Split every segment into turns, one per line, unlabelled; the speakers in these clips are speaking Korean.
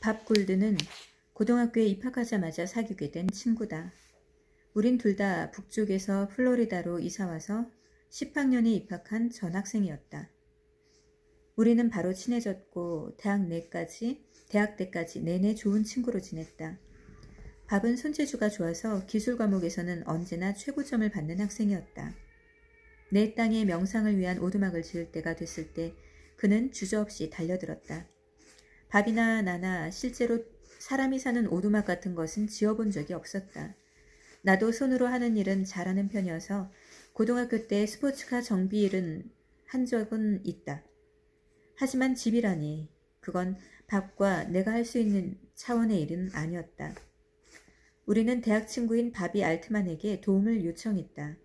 밥 골드는 고등학교에 입학하자마자 사귀게 된 친구다. 우린 둘 다 북쪽에서 플로리다로 이사와서 10학년에 입학한 전학생이었다. 우리는 바로 친해졌고 대학 때까지 내내 좋은 친구로 지냈다. 밥은 손재주가 좋아서 기술 과목에서는 언제나 최고점을 받는 학생이었다. 내 땅에 명상을 위한 오두막을 지을 때가 됐을 때 그는 주저없이 달려들었다. 밥이나 나나 실제로 사람이 사는 오두막 같은 것은 지어본 적이 없었다. 나도 손으로 하는 일은 잘하는 편이어서 고등학교 때 스포츠카 정비 일은 한 적은 있다. 하지만 집이라니 그건 밥과 내가 할 수 있는 차원의 일은 아니었다. 우리는 대학 친구인 바비 알트만에게 도움을 요청했다.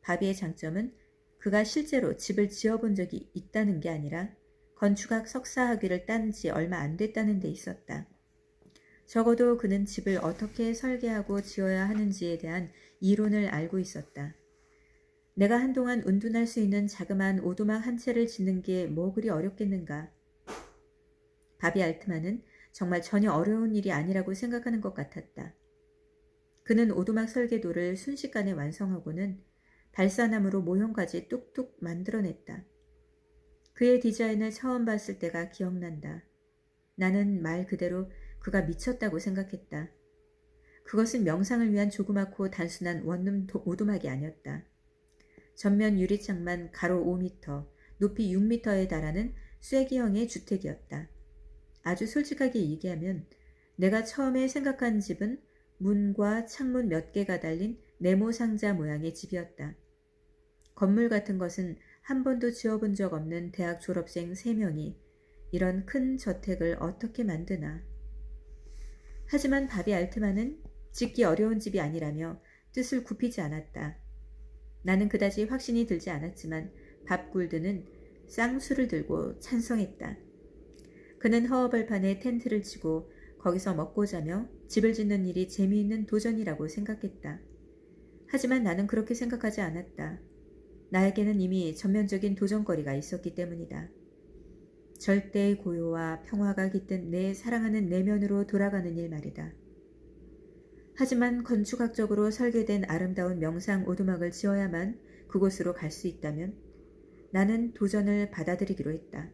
바비의 장점은 그가 실제로 집을 지어본 적이 있다는 게 아니라 건축학 석사 학위를 딴 지 얼마 안 됐다는 데 있었다. 적어도 그는 집을 어떻게 설계하고 지어야 하는지에 대한 이론을 알고 있었다. 내가 한동안 운둔할 수 있는 자그마한 오두막 한 채를 짓는 게 뭐 그리 어렵겠는가. 바비 알트만은 정말 전혀 어려운 일이 아니라고 생각하는 것 같았다. 그는 오두막 설계도를 순식간에 완성하고는 발사나무로 모형까지 뚝뚝 만들어냈다. 그의 디자인을 처음 봤을 때가 기억난다. 나는 말 그대로 그가 미쳤다고 생각했다. 그것은 명상을 위한 조그맣고 단순한 원룸 오두막이 아니었다. 전면 유리창만 가로 5m, 높이 6m에 달하는 쐐기형의 주택이었다. 아주 솔직하게 얘기하면 내가 처음에 생각한 집은 문과 창문 몇 개가 달린 네모 상자 모양의 집이었다. 건물 같은 것은 한 번도 지어본 적 없는 대학 졸업생 3명이 이런 큰 저택을 어떻게 만드나. 하지만 바비 알트만은 짓기 어려운 집이 아니라며 뜻을 굽히지 않았다. 나는 그다지 확신이 들지 않았지만 밥 굴드는 쌍수를 들고 찬성했다. 그는 허허벌판에 텐트를 치고 거기서 먹고 자며 집을 짓는 일이 재미있는 도전이라고 생각했다. 하지만 나는 그렇게 생각하지 않았다. 나에게는 이미 전면적인 도전거리가 있었기 때문이다. 절대의 고요와 평화가 깃든 내 사랑하는 내면으로 돌아가는 일 말이다. 하지만 건축학적으로 설계된 아름다운 명상 오두막을 지어야만 그곳으로 갈 수 있다면 나는 도전을 받아들이기로 했다.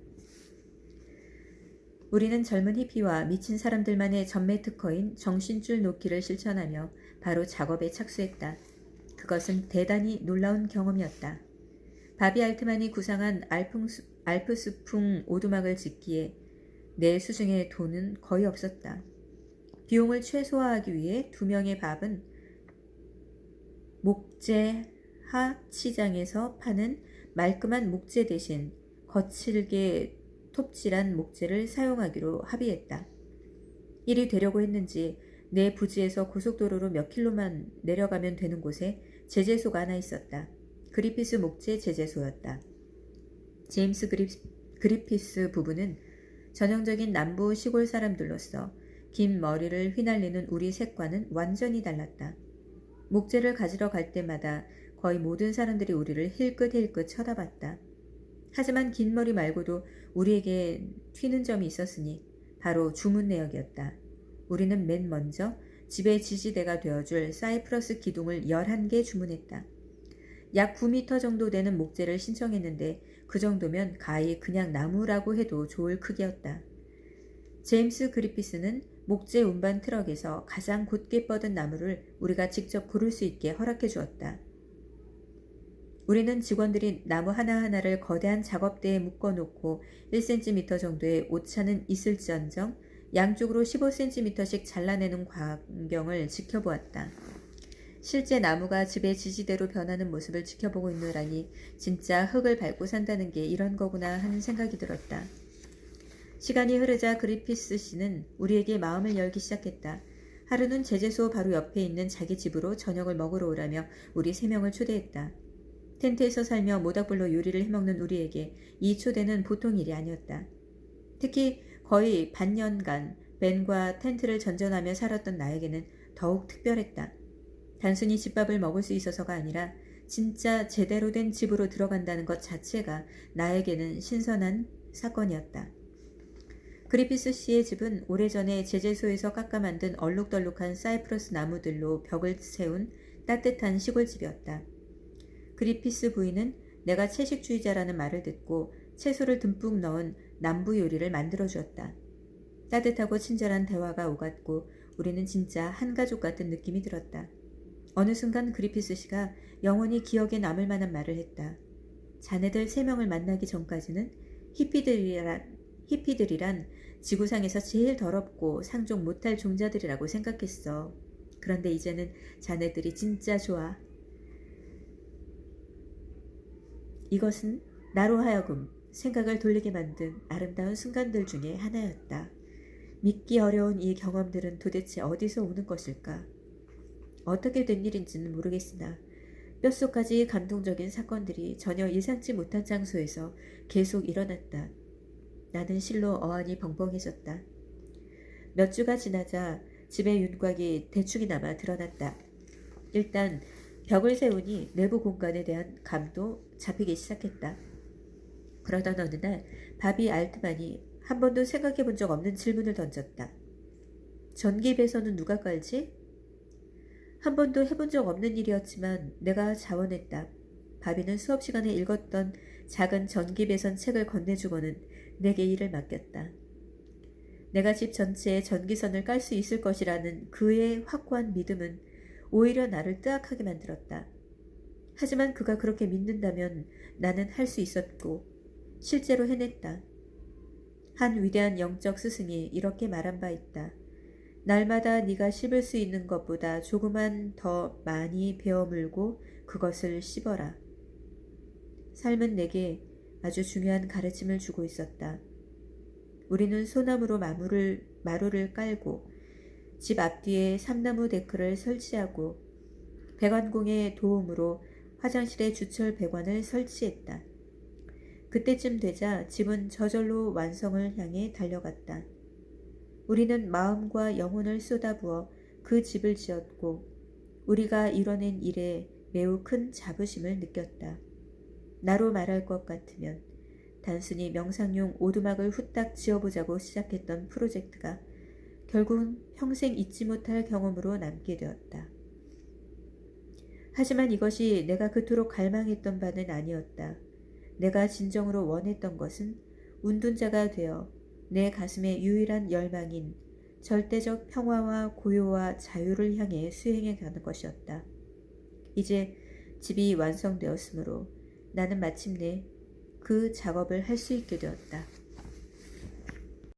우리는 젊은 히피와 미친 사람들만의 전매 특허인 정신줄 놓기를 실천하며 바로 작업에 착수했다. 그것은 대단히 놀라운 경험이었다. 바비 알트만이 구상한 알프스풍 오두막을 짓기에 내 수중에 돈은 거의 없었다. 비용을 최소화하기 위해 2명의 밥은 목재 하치장에서 파는 말끔한 목재 대신 거칠게 톱질한 목재를 사용하기로 합의했다. 일이 되려고 했는지 내 부지에서 고속도로로 몇 킬로만 내려가면 되는 곳에 제재소가 하나 있었다. 그리피스 목재 제재소였다. 제임스 그리피스 부부는 전형적인 남부 시골 사람들로서 긴 머리를 휘날리는 우리 셋과는 완전히 달랐다. 목재를 가지러 갈 때마다 거의 모든 사람들이 우리를 힐끗힐끗 쳐다봤다. 하지만 긴 머리 말고도 우리에게 튀는 점이 있었으니 바로 주문 내역이었다. 우리는 맨 먼저 집의 지지대가 되어줄 사이프러스 기둥을 11개 주문했다. 약 9m 정도 되는 목재를 신청했는데 그 정도면 가히 그냥 나무라고 해도 좋을 크기였다. 제임스 그리피스는 목재 운반 트럭에서 가장 곧게 뻗은 나무를 우리가 직접 고를 수 있게 허락해 주었다. 우리는 직원들이 나무 하나하나를 거대한 작업대에 묶어놓고 1cm 정도의 오차는 있을지언정 양쪽으로 15cm씩 잘라내는 광경을 지켜보았다. 실제 나무가 집의 지지대로 변하는 모습을 지켜보고 있느라니 진짜 흙을 밟고 산다는 게 이런 거구나 하는 생각이 들었다. 시간이 흐르자 그리피스 씨는 우리에게 마음을 열기 시작했다. 하루는 제재소 바로 옆에 있는 자기 집으로 저녁을 먹으러 오라며 우리 3명을 초대했다. 텐트에서 살며 모닥불로 요리를 해먹는 우리에게 이 초대는 보통 일이 아니었다. 특히 거의 반년간 벤과 텐트를 전전하며 살았던 나에게는 더욱 특별했다. 단순히 집밥을 먹을 수 있어서가 아니라 진짜 제대로 된 집으로 들어간다는 것 자체가 나에게는 신선한 사건이었다. 그리피스 씨의 집은 오래전에 제재소에서 깎아 만든 얼룩덜룩한 사이프러스 나무들로 벽을 세운 따뜻한 시골집이었다. 그리피스 부인은 내가 채식주의자라는 말을 듣고 채소를 듬뿍 넣은 남부 요리를 만들어 주었다. 따뜻하고 친절한 대화가 오갔고 우리는 진짜 한 가족 같은 느낌이 들었다. 어느 순간 그리피스 씨가 영원히 기억에 남을 만한 말을 했다. 자네들 3명을 만나기 전까지는 히피들이란 지구상에서 제일 더럽고 상종 못할 종자들이라고 생각했어. 그런데 이제는 자네들이 진짜 좋아. 이것은 나로 하여금 생각을 돌리게 만든 아름다운 순간들 중에 하나였다. 믿기 어려운 이 경험들은 도대체 어디서 오는 것일까? 어떻게 된 일인지는 모르겠으나 뼛속까지 감동적인 사건들이 전혀 예상치 못한 장소에서 계속 일어났다. 나는 실로 어안이 벙벙해졌다. 몇 주가 지나자 집의 윤곽이 대충이나마 드러났다. 일단 벽을 세우니 내부 공간에 대한 감도 잡히기 시작했다. 그러던 어느 날 바비 알트만이 한 번도 생각해 본 적 없는 질문을 던졌다. 전기 배선은 누가 깔지? 한 번도 해본 적 없는 일이었지만 내가 자원했다. 바비는 수업 시간에 읽었던 작은 전기 배선 책을 건네주고는 내게 일을 맡겼다. 내가 집 전체에 전기선을 깔 수 있을 것이라는 그의 확고한 믿음은 오히려 나를 뜨악하게 만들었다. 하지만 그가 그렇게 믿는다면 나는 할 수 있었고 실제로 해냈다. 한 위대한 영적 스승이 이렇게 말한 바 있다. 날마다 네가 씹을 수 있는 것보다 조금만 더 많이 베어물고 그것을 씹어라. 삶은 내게 아주 중요한 가르침을 주고 있었다. 우리는 소나무로 마루를 깔고 집 앞뒤에 삼나무 데크를 설치하고 배관공의 도움으로 화장실에 주철 배관을 설치했다. 그때쯤 되자 집은 저절로 완성을 향해 달려갔다. 우리는 마음과 영혼을 쏟아부어 그 집을 지었고 우리가 이뤄낸 일에 매우 큰 자부심을 느꼈다. 나로 말할 것 같으면 단순히 명상용 오두막을 후딱 지어보자고 시작했던 프로젝트가 결국은 평생 잊지 못할 경험으로 남게 되었다. 하지만 이것이 내가 그토록 갈망했던 바는 아니었다. 내가 진정으로 원했던 것은 운둔자가 되어 내 가슴의 유일한 열망인 절대적 평화와 고요와 자유를 향해 수행해 가는 것이었다. 이제 집이 완성되었으므로 나는 마침내 그 작업을 할 수 있게 되었다.